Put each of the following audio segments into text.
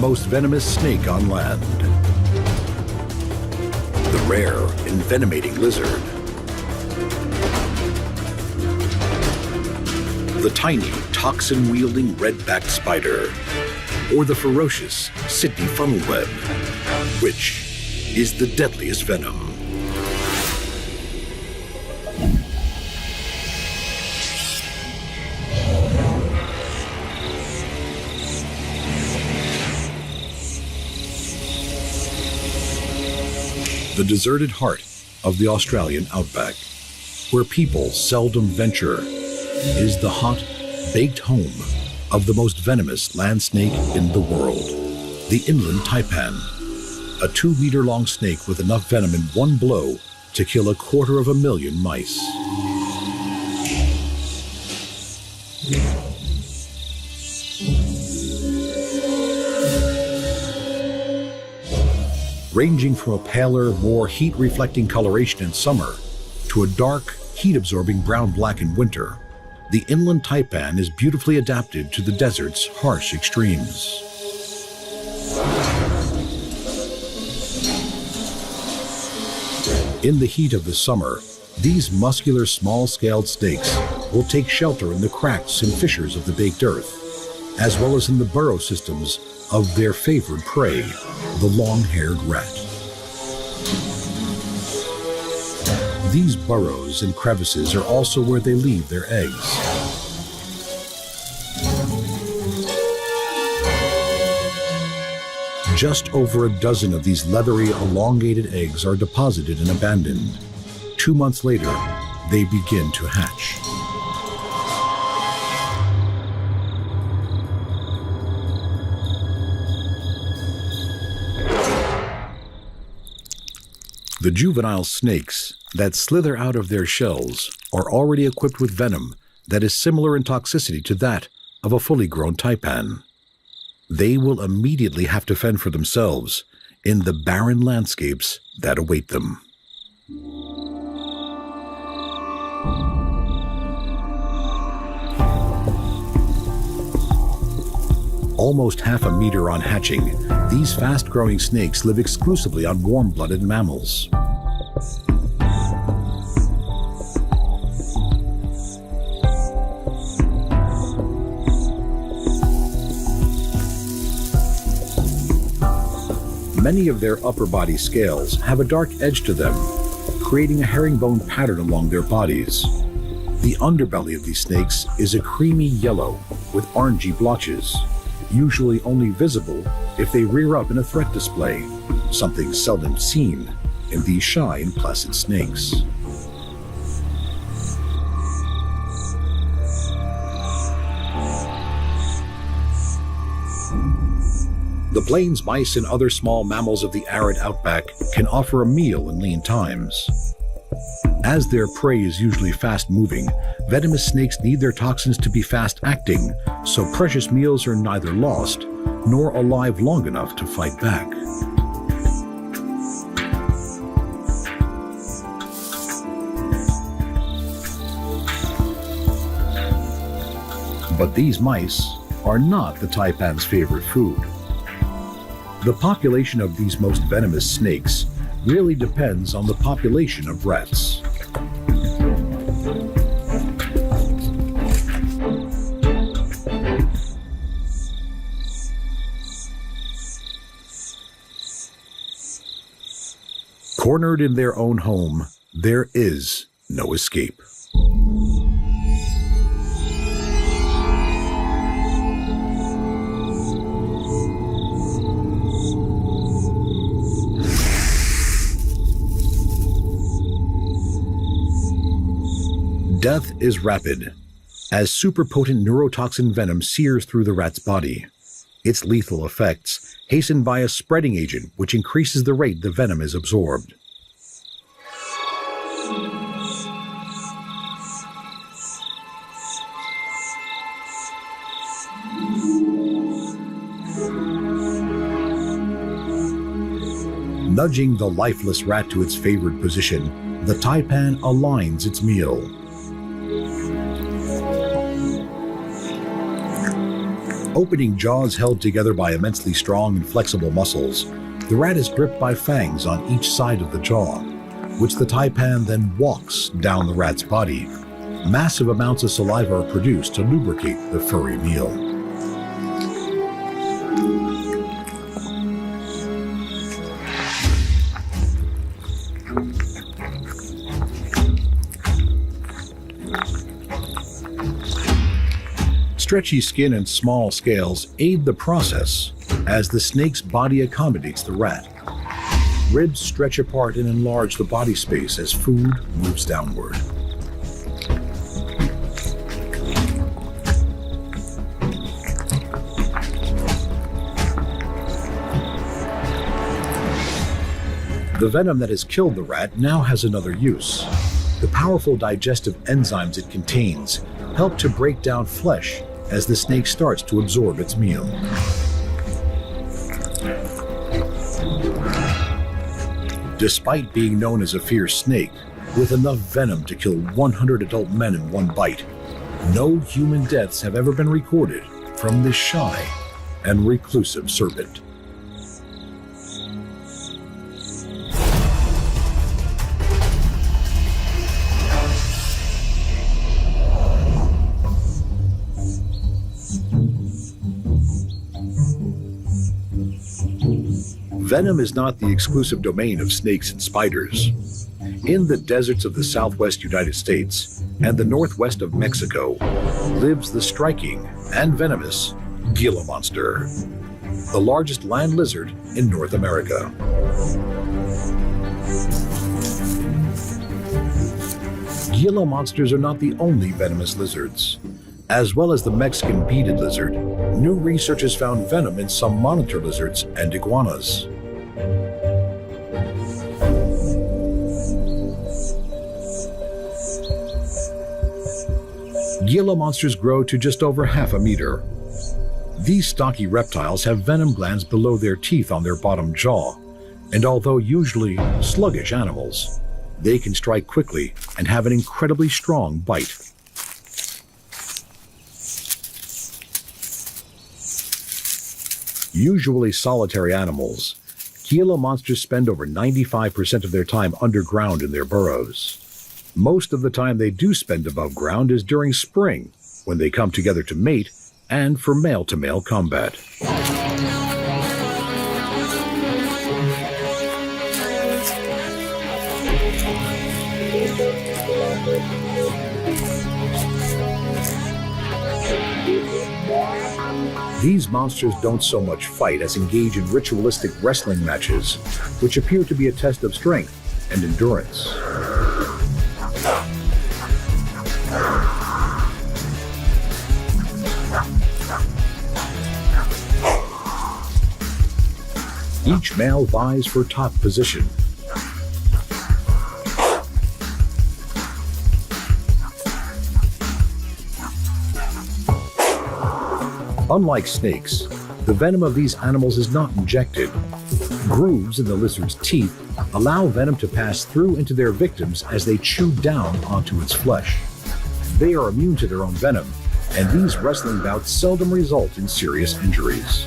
most venomous snake on land. The rare, envenomating lizard. The tiny, toxin-wielding red-backed spider. Or the ferocious Sydney funnel web. Which is the deadliest venom? The deserted heart of the Australian outback, where people seldom venture, is the hot, baked home of the most venomous land snake in the world, the inland taipan, a 2-meter-long snake with enough venom in one blow to kill 250,000 mice. Ranging from a paler, more heat-reflecting coloration in summer to a dark, heat-absorbing brown-black in winter, the inland taipan is beautifully adapted to the desert's harsh extremes. In the heat of the summer, these muscular small-scaled snakes will take shelter in the cracks and fissures of the baked earth, as well as in the burrow systems of their favorite prey, the long-haired rat. These burrows and crevices are also where they leave their eggs. Just over a dozen of these leathery, elongated eggs are deposited and abandoned. 2 months later, they begin to hatch. The juvenile snakes that slither out of their shells are already equipped with venom that is similar in toxicity to that of a fully grown taipan. They will immediately have to fend for themselves in the barren landscapes that await them. Almost half a meter on hatching, these fast-growing snakes live exclusively on warm-blooded mammals. Many of their upper body scales have a dark edge to them, creating a herringbone pattern along their bodies. The underbelly of these snakes is a creamy yellow with orangey blotches, usually only visible if they rear up in a threat display, something seldom seen in these shy and placid snakes. The plains mice and other small mammals of the arid outback can offer a meal in lean times. As their prey is usually fast-moving, venomous snakes need their toxins to be fast-acting, so precious meals are neither lost nor alive long enough to fight back. But these mice are not the taipan's favorite food. The population of these most venomous snakes really depends on the population of rats. Cornered in their own home, there is no escape. Death is rapid, as superpotent neurotoxin venom sears through the rat's body. Its lethal effects hastened by a spreading agent which increases the rate the venom is absorbed. Nudging the lifeless rat to its favorite position, the taipan aligns its meal. Opening jaws held together by immensely strong and flexible muscles, the rat is gripped by fangs on each side of the jaw, which the taipan then walks down the rat's body. Massive amounts of saliva are produced to lubricate the furry meal. Stretchy skin and small scales aid the process as the snake's body accommodates the rat. Ribs stretch apart and enlarge the body space as food moves downward. The venom that has killed the rat now has another use. The powerful digestive enzymes it contains help to break down flesh as the snake starts to absorb its meal. Despite being known as a fierce snake, with enough venom to kill 100 adult men in one bite, no human deaths have ever been recorded from this shy and reclusive serpent. Venom is not the exclusive domain of snakes and spiders. In the deserts of the southwest United States and the northwest of Mexico lives the striking and venomous Gila monster, the largest land lizard in North America. Gila monsters are not the only venomous lizards. As well as the Mexican beaded lizard, new research has found venom in some monitor lizards and iguanas. Gila monsters grow to just over half a meter. These stocky reptiles have venom glands below their teeth on their bottom jaw, and although usually sluggish animals, they can strike quickly and have an incredibly strong bite. Usually solitary animals, Gila monsters spend over 95% of their time underground in their burrows. Most of the time they do spend above ground is during spring, when they come together to mate and for male-to-male combat. These monsters don't so much fight as engage in ritualistic wrestling matches, which appear to be a test of strength and endurance. Each male vies for top position. Unlike snakes, the venom of these animals is not injected. Grooves in the lizard's teeth allow venom to pass through into their victims as they chew down onto its flesh. They are immune to their own venom, and these wrestling bouts seldom result in serious injuries.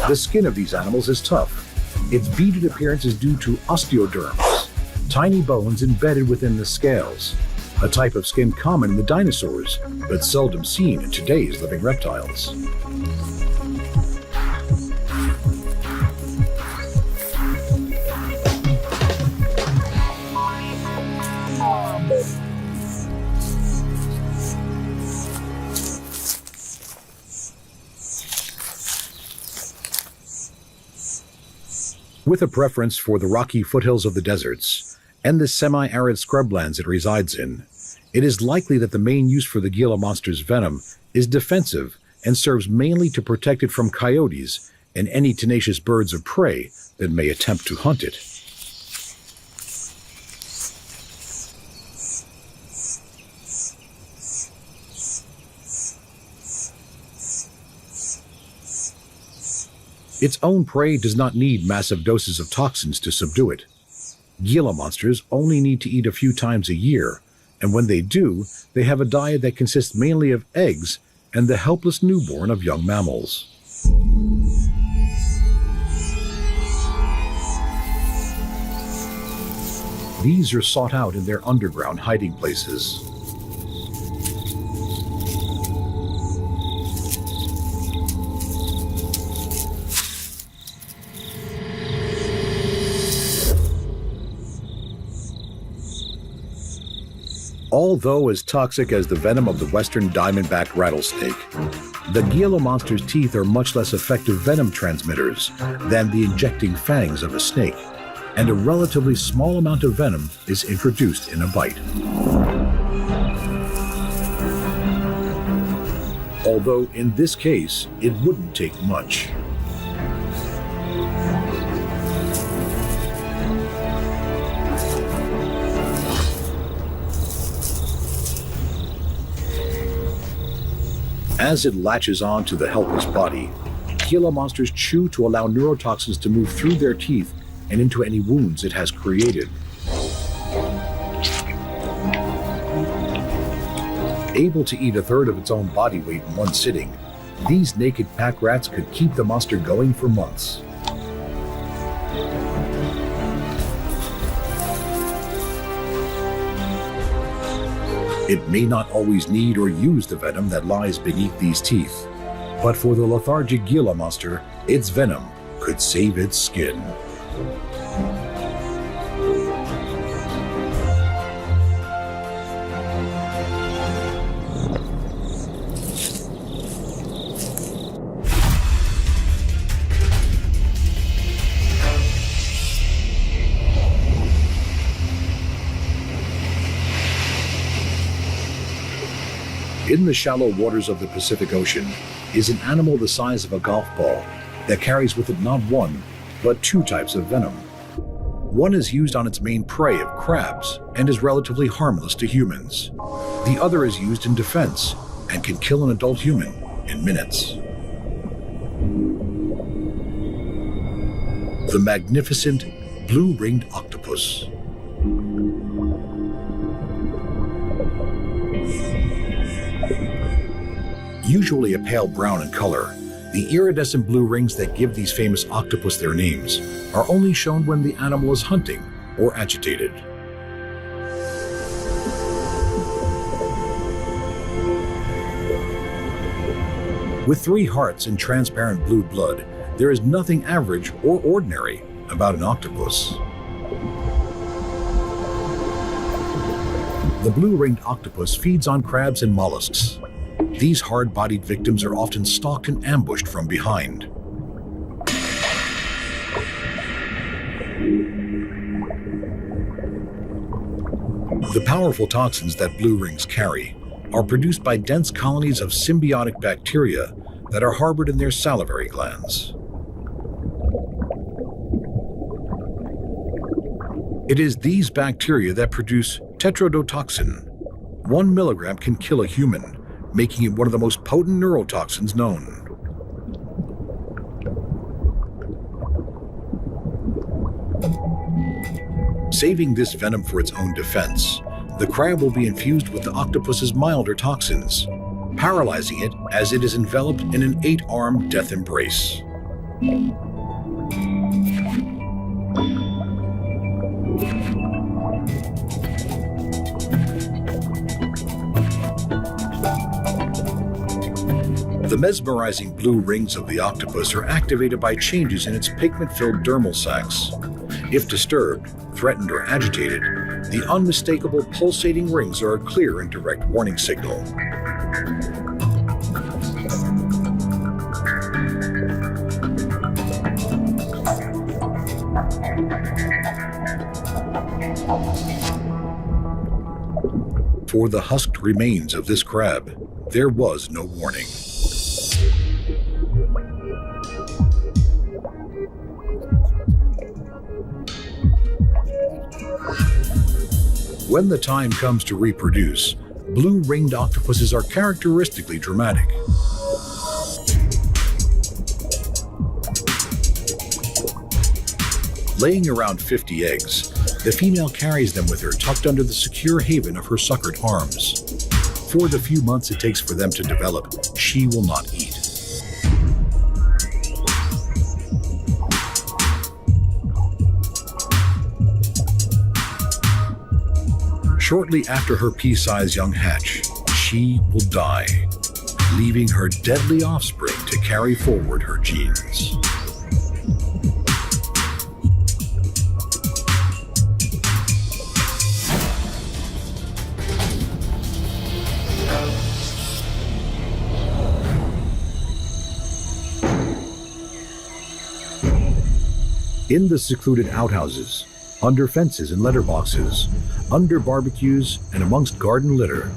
The skin of these animals is tough. Its beaded appearance is due to osteoderms, tiny bones embedded within the scales, a type of skin common in the dinosaurs, but seldom seen in today's living reptiles. With a preference for the rocky foothills of the deserts and the semi-arid scrublands it resides in, it is likely that the main use for the Gila monster's venom is defensive and serves mainly to protect it from coyotes and any tenacious birds of prey that may attempt to hunt it. Its own prey does not need massive doses of toxins to subdue it. Gila monsters only need to eat a few times a year, and when they do, they have a diet that consists mainly of eggs and the helpless newborn of young mammals. These are sought out in their underground hiding places. Although as toxic as the venom of the western diamondback rattlesnake, the Gila monster's teeth are much less effective venom transmitters than the injecting fangs of a snake, and a relatively small amount of venom is introduced in a bite. Although in this case, it wouldn't take much. As it latches on to the helpless body, Gila monsters chew to allow neurotoxins to move through their teeth and into any wounds it has created. Able to eat a third of its own body weight in one sitting, these naked pack rats could keep the monster going for months. It may not always need or use the venom that lies beneath these teeth, but for the lethargic Gila monster, its venom could save its skin. In the shallow waters of the Pacific Ocean is an animal the size of a golf ball that carries with it not one, but two types of venom. One is used on its main prey of crabs and is relatively harmless to humans. The other is used in defense and can kill an adult human in minutes. The magnificent blue-ringed octopus. Usually a pale brown in color, the iridescent blue rings that give these famous octopus their names are only shown when the animal is hunting or agitated. With 3 hearts and transparent blue blood, there is nothing average or ordinary about an octopus. The blue-ringed octopus feeds on crabs and mollusks. These hard-bodied victims are often stalked and ambushed from behind. The powerful toxins that blue rings carry are produced by dense colonies of symbiotic bacteria that are harbored in their salivary glands. It is these bacteria that produce tetrodotoxin. 1 milligram can kill a human, making it one of the most potent neurotoxins known. Saving this venom for its own defense, the crab will be infused with the octopus's milder toxins, paralyzing it as it is enveloped in an 8-armed death embrace. The mesmerizing blue rings of the octopus are activated by changes in its pigment-filled dermal sacs. If disturbed, threatened, or agitated, the unmistakable pulsating rings are a clear and direct warning signal. For the husked remains of this crab, there was no warning. When the time comes to reproduce, blue-ringed octopuses are characteristically dramatic. Laying around 50 eggs, The female carries them with her tucked under the secure haven of her suckered arms. For the few months it takes for them to develop, she will not eat. Shortly after her pea-sized young hatch, she will die, leaving her deadly offspring to carry forward her genes. In the secluded outhouses, under fences and letterboxes, under barbecues and amongst garden litter,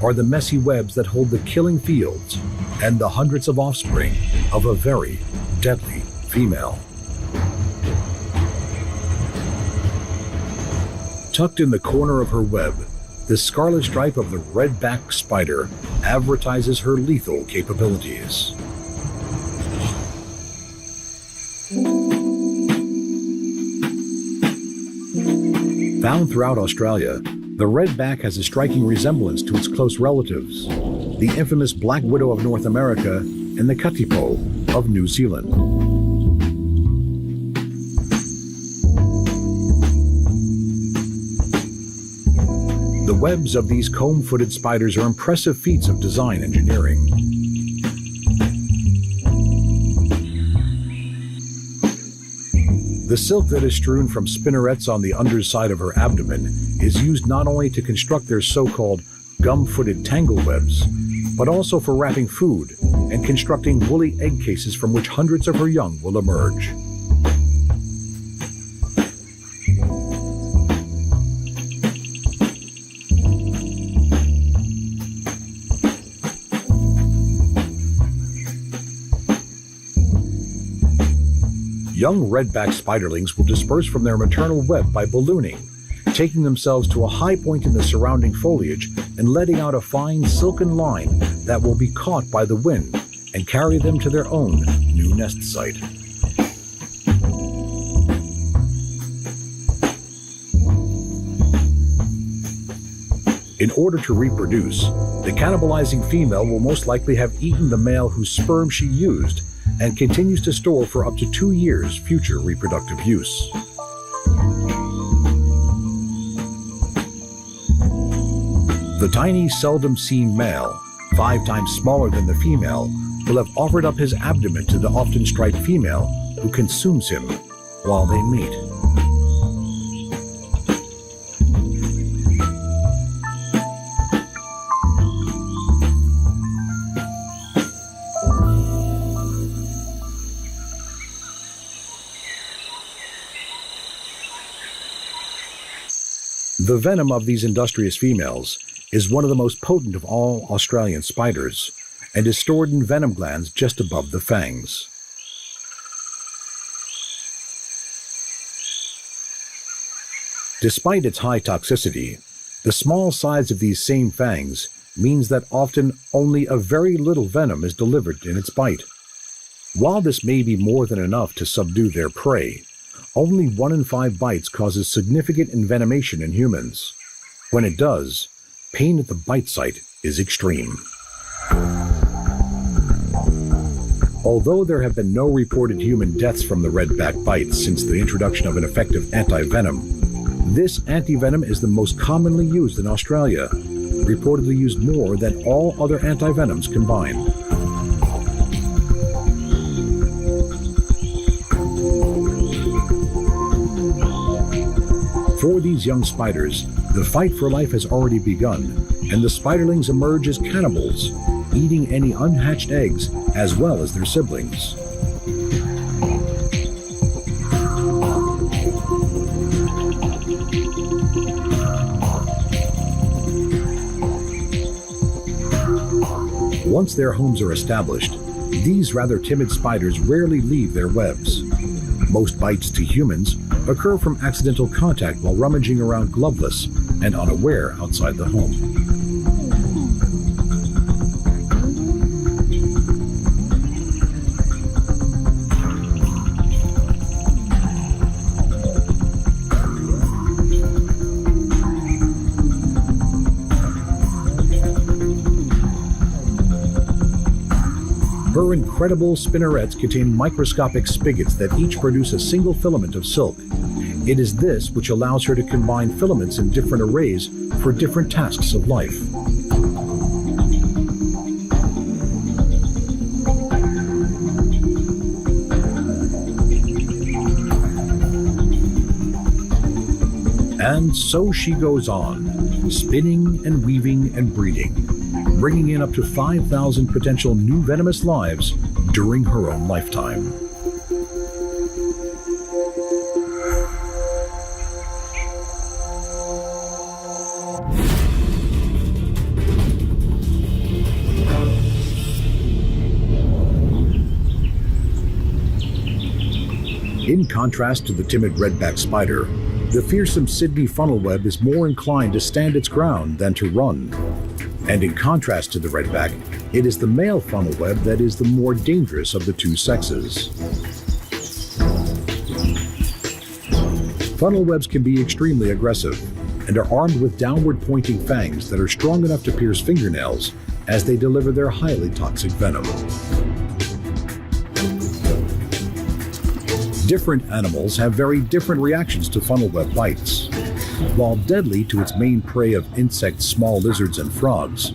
are the messy webs that hold the killing fields and the hundreds of offspring of a very deadly female. Tucked in the corner of her web, the scarlet stripe of the red-backed spider advertises her lethal capabilities. Found throughout Australia, the redback has a striking resemblance to its close relatives, the infamous black widow of North America and the katipo of New Zealand. The webs of these comb-footed spiders are impressive feats of design engineering. The silk that is strewn from spinnerets on the underside of her abdomen is used not only to construct their so-called gum-footed tangle webs, but also for wrapping food and constructing woolly egg cases from which hundreds of her young will emerge. Young redback spiderlings will disperse from their maternal web by ballooning, taking themselves to a high point in the surrounding foliage and letting out a fine silken line that will be caught by the wind and carry them to their own new nest site. In order to reproduce, the cannibalizing female will most likely have eaten the male whose sperm she used and continues to store for up to 2 years future reproductive use. The tiny, seldom seen male, 5 times smaller than the female, will have offered up his abdomen to the often striped female who consumes him while they mate. The venom of these industrious females is one of the most potent of all Australian spiders and is stored in venom glands just above the fangs. Despite its high toxicity, the small size of these same fangs means that often only a very little venom is delivered in its bite. While this may be more than enough to subdue their prey, only 1 in 5 bites causes significant envenomation in humans. When it does, pain at the bite site is extreme. Although there have been no reported human deaths from the redback bite since the introduction of an effective anti-venom, this anti-venom is the most commonly used in Australia, reportedly used more than all other anti-venoms combined. For these young spiders, the fight for life has already begun, and the spiderlings emerge as cannibals, eating any unhatched eggs as well as their siblings. Once their homes are established, these rather timid spiders rarely leave their webs. Most bites to humans occur from accidental contact while rummaging around gloveless and unaware outside the home. Her incredible spinnerets contain microscopic spigots that each produce a single filament of silk. It is this which allows her to combine filaments in different arrays for different tasks of life. And so she goes on, spinning and weaving and breeding, bringing in up to 5,000 potential new venomous lives during her own lifetime. In contrast to the timid redback spider, the fearsome Sydney funnelweb is more inclined to stand its ground than to run. And in contrast to the redback, it is the male funnelweb that is the more dangerous of the two sexes. Funnelwebs can be extremely aggressive and are armed with downward-pointing fangs that are strong enough to pierce fingernails as they deliver their highly toxic venom. Different animals have very different reactions to funnelweb bites. While deadly to its main prey of insects, small lizards, and frogs,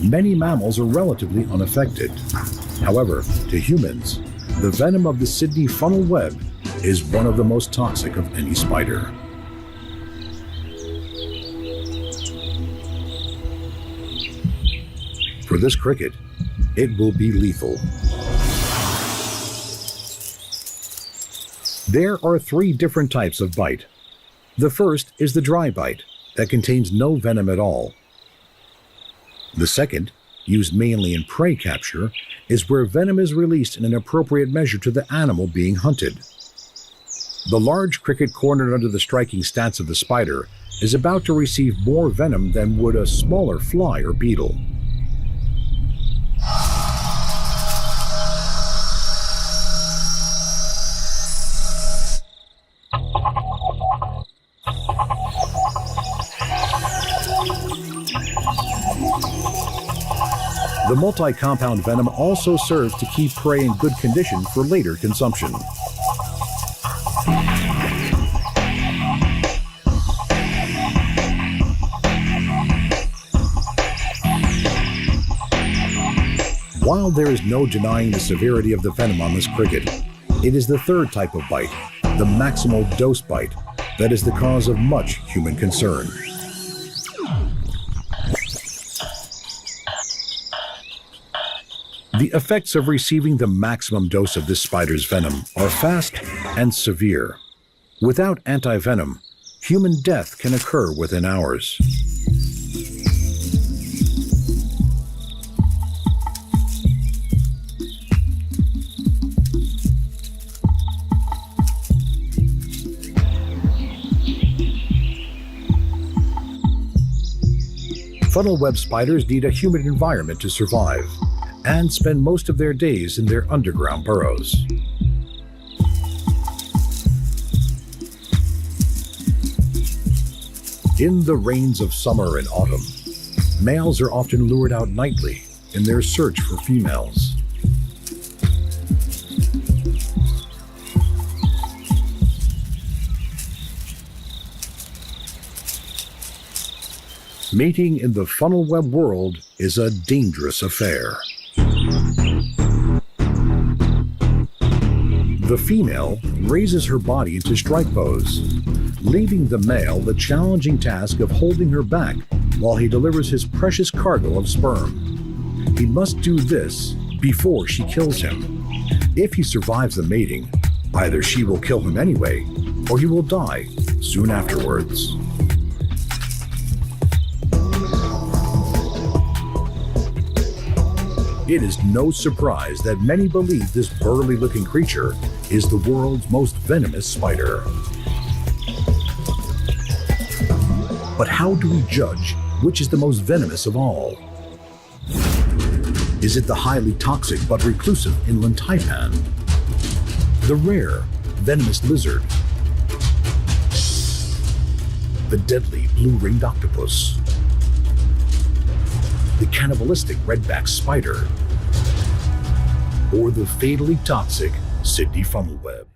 many mammals are relatively unaffected. However, to humans, the venom of the Sydney funnelweb is one of the most toxic of any spider. For this cricket, it will be lethal. There are 3 different types of bite. The first is the dry bite, that contains no venom at all. The second, used mainly in prey capture, is where venom is released in an appropriate measure to the animal being hunted. The large cricket cornered under the striking stance of the spider is about to receive more venom than would a smaller fly or beetle. The multi-compound venom also serves to keep prey in good condition for later consumption. While there is no denying the severity of the venom on this cricket, it is the third type of bite, the maximal dose bite, that is the cause of much human concern. The effects of receiving the maximum dose of this spider's venom are fast and severe. Without anti-venom, human death can occur within hours. Funnelweb spiders need a humid environment to survive and spend most of their days in their underground burrows. In the rains of summer and autumn, males are often lured out nightly in their search for females. Mating in the funnelweb world is a dangerous affair. The female raises her body into strike pose, leaving the male the challenging task of holding her back while he delivers his precious cargo of sperm. He must do this before she kills him. If he survives the mating, either she will kill him anyway, or he will die soon afterwards. It is no surprise that many believe this burly-looking creature is the world's most venomous spider. But how do we judge which is the most venomous of all? Is it the highly toxic but reclusive inland taipan? The rare, venomous lizard? The deadly blue-ringed octopus? The cannibalistic redback spider? or the fatally toxic Sydney funnel web.